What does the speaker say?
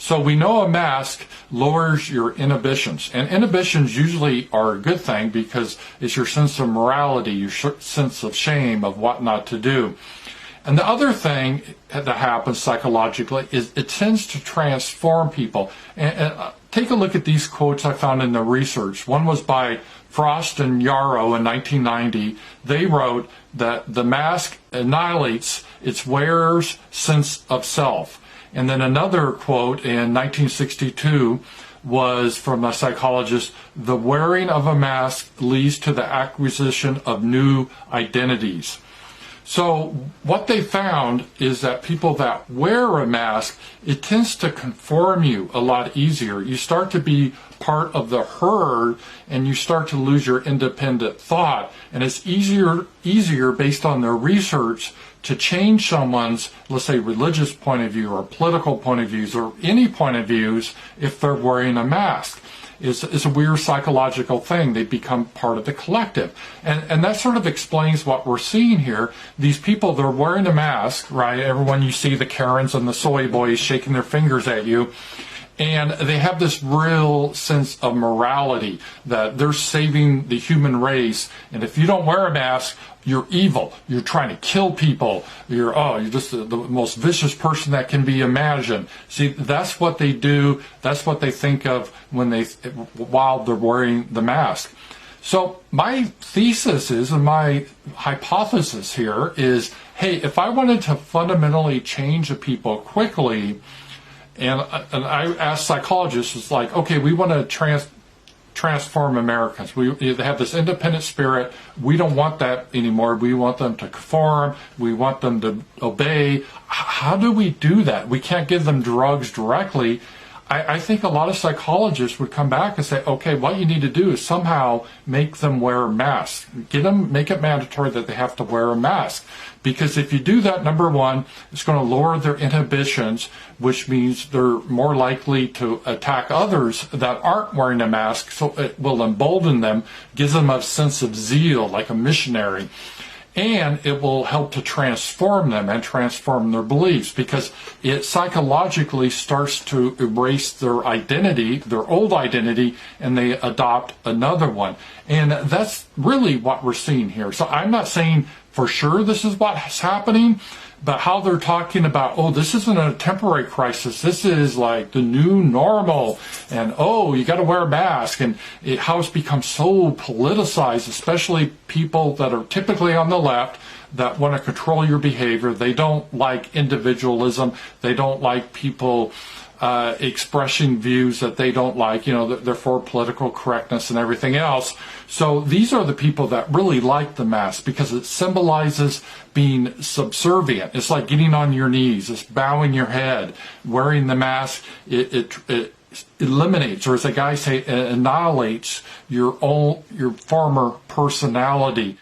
So we know a mask lowers your inhibitions, and inhibitions usually are a good thing because it's your sense of morality, your sense of shame of what not to do. And the other thing that happens psychologically is it tends to transform people. And take a look at these quotes I found in the research. One was by Frost and Yarrow in 1990. They wrote that the mask annihilates its wearer's sense of self. And then another quote in 1962 was from a psychologist: the wearing of a mask leads to the acquisition of new identities. So what they found is that people that wear a mask, it tends to conform you a lot easier. You start to be part of the herd, and you start to lose your independent thought. And it's easier based on their research to change someone's, let's say, religious point of view or political point of views or any point of views if they're wearing a mask. It's a weird psychological thing. They become part of the collective. And that sort of explains what we're seeing here. These people, they're wearing a mask, right? Everyone, you see the Karens and the soy boys shaking their fingers at you. And they have this real sense of morality that they're saving the human race. And if you don't wear a mask, you're evil. You're trying to kill people. You're just the most vicious person that can be imagined. See, that's what they do. That's what they think of while they're wearing the mask. So my thesis is, and my hypothesis here is, hey, if I wanted to fundamentally change the people quickly, and I asked psychologists, it's like, okay, we want to transform Americans. They have this independent spirit. We don't want that anymore. We want them to conform. We want them to obey. How do we do that? We can't give them drugs directly. I think a lot of psychologists would come back and say, okay, what you need to do is somehow make them wear masks. Make it mandatory that they have to wear a mask. Because if you do that, number one, it's going to lower their inhibitions, which means they're more likely to attack others that aren't wearing a mask. So it will embolden them, gives them a sense of zeal, like a missionary. And it will help to transform them and transform their beliefs, because it psychologically starts to erase their identity, their old identity, and they adopt another one. And that's really what we're seeing here. So I'm not saying for sure this is what's happening, but how they're talking about, oh, this isn't a temporary crisis, this is like the new normal, and oh, you got to wear a mask, and how it's become so politicized, especially people that are typically on the left that want to control your behavior. They don't like individualism. They don't like people expressing views that they don't like. They're for political correctness and everything else. So these are the people that really like the mask because it symbolizes being subservient. It's like getting on your knees. It's bowing your head. Wearing the mask, it eliminates, or as the guys say, it annihilates your former personality.